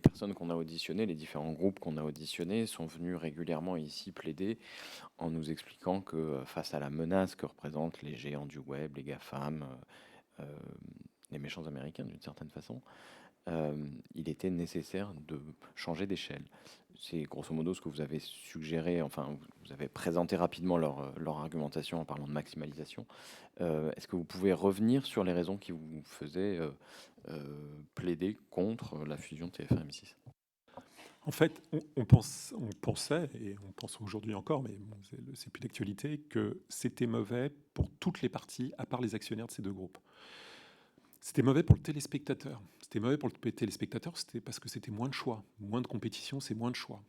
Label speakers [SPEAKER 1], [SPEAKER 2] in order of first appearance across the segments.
[SPEAKER 1] personnes qu'on a auditionnées, les différents groupes qu'on a auditionnés sont venus régulièrement ici plaider en nous expliquant que face à la menace que représentent les géants du web, les GAFAM, euh, les méchants américains d'une certaine façon, il était nécessaire de changer d'échelle. C'est grosso modo ce que vous avez suggéré, enfin vous avez présenté rapidement leur argumentation en parlant de maximalisation. Est-ce que vous pouvez revenir sur les raisons qui vous faisaient plaider contre la fusion de TF1 et M6?
[SPEAKER 2] En fait, on pensait, et on pense aujourd'hui encore, mais bon, c'est plus d'actualité, que c'était mauvais pour toutes les parties, à part les actionnaires de ces deux groupes. C'était mauvais pour le téléspectateur. C'était mauvais pour le téléspectateur, c'était parce que c'était moins de choix. Moins de compétition, c'est moins de choix.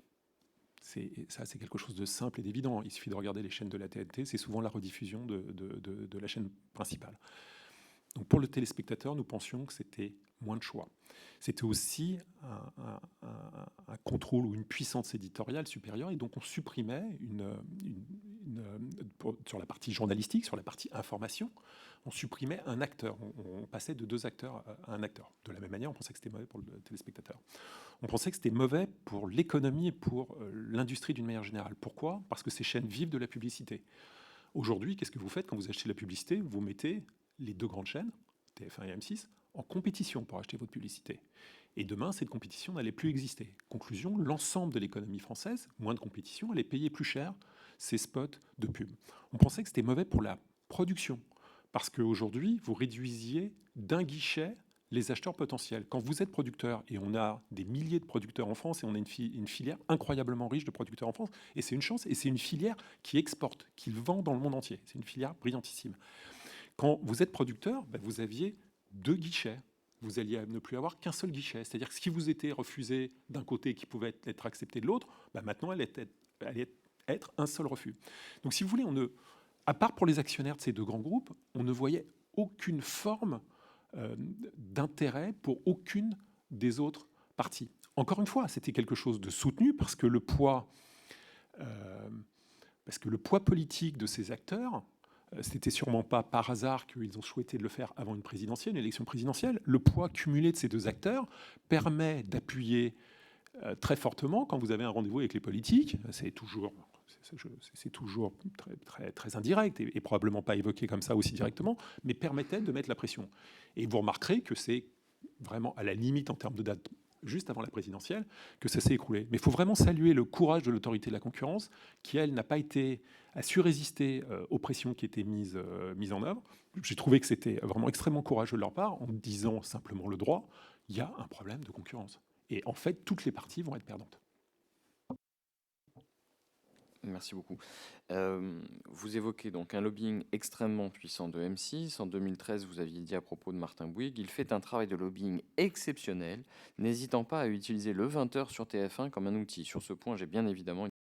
[SPEAKER 2] Ça, c'est quelque chose de simple et d'évident. Il suffit de regarder les chaînes de la TNT, c'est souvent la rediffusion de la chaîne principale. Donc pour le téléspectateur, nous pensions que c'était moins de choix. C'était aussi un contrôle ou une puissance éditoriale supérieure, et donc on supprimait sur la partie journalistique, sur la partie information, on supprimait un acteur. On passait de deux acteurs à un acteur. De la même manière, on pensait que c'était mauvais pour le téléspectateur. On pensait que c'était mauvais pour l'économie et pour l'industrie d'une manière générale. Pourquoi? Parce que ces chaînes vivent de la publicité. Aujourd'hui, qu'est-ce que vous faites quand vous achetez de la publicité? Vous mettez les deux grandes chaînes, TF1 et M6, en compétition pour acheter votre publicité. Et demain, cette compétition n'allait plus exister. Conclusion, l'ensemble de l'économie française, moins de compétition, allait payer plus cher ces spots de pub. On pensait que c'était mauvais pour la production, parce qu'aujourd'hui, vous réduisiez d'un guichet les acheteurs potentiels. Quand vous êtes producteur, et on a des milliers de producteurs en France, et on a une filière incroyablement riche de producteurs en France, et c'est une chance, et c'est une filière qui exporte, qui vend dans le monde entier. C'est une filière brillantissime. Quand vous êtes producteur, vous aviez deux guichets. Vous alliez ne plus avoir qu'un seul guichet. C'est-à-dire que ce qui vous était refusé d'un côté et qui pouvait être accepté de l'autre, maintenant, allait être un seul refus. Donc, si vous voulez, à part pour les actionnaires de ces deux grands groupes, on ne voyait aucune forme d'intérêt pour aucune des autres parties. Encore une fois, c'était quelque chose de soutenu euh, parce que le poids politique de ces acteurs, c'était sûrement pas par hasard qu'ils ont souhaité le faire avant une présidentielle, une élection présidentielle. Le poids cumulé de ces deux acteurs permet d'appuyer très fortement quand vous avez un rendez-vous avec les politiques. C'est toujours très, très, très indirect et probablement pas évoqué comme ça aussi directement, mais permettait de mettre la pression. Et vous remarquerez que c'est vraiment à la limite en termes de date juste avant la présidentielle, que ça s'est écroulé. Mais il faut vraiment saluer le courage de l'autorité de la concurrence, qui, elle, a su résister aux pressions qui étaient mises en œuvre. J'ai trouvé que c'était vraiment extrêmement courageux de leur part, en disant simplement le droit, il y a un problème de concurrence. Et en fait, toutes les parties vont être perdantes.
[SPEAKER 1] Merci beaucoup. Vous évoquez donc un lobbying extrêmement puissant de M6. En 2013, vous aviez dit à propos de Martin Bouygues, il fait un travail de lobbying exceptionnel, n'hésitant pas à utiliser le 20h sur TF1 comme un outil. Sur ce point, j'ai bien évidemment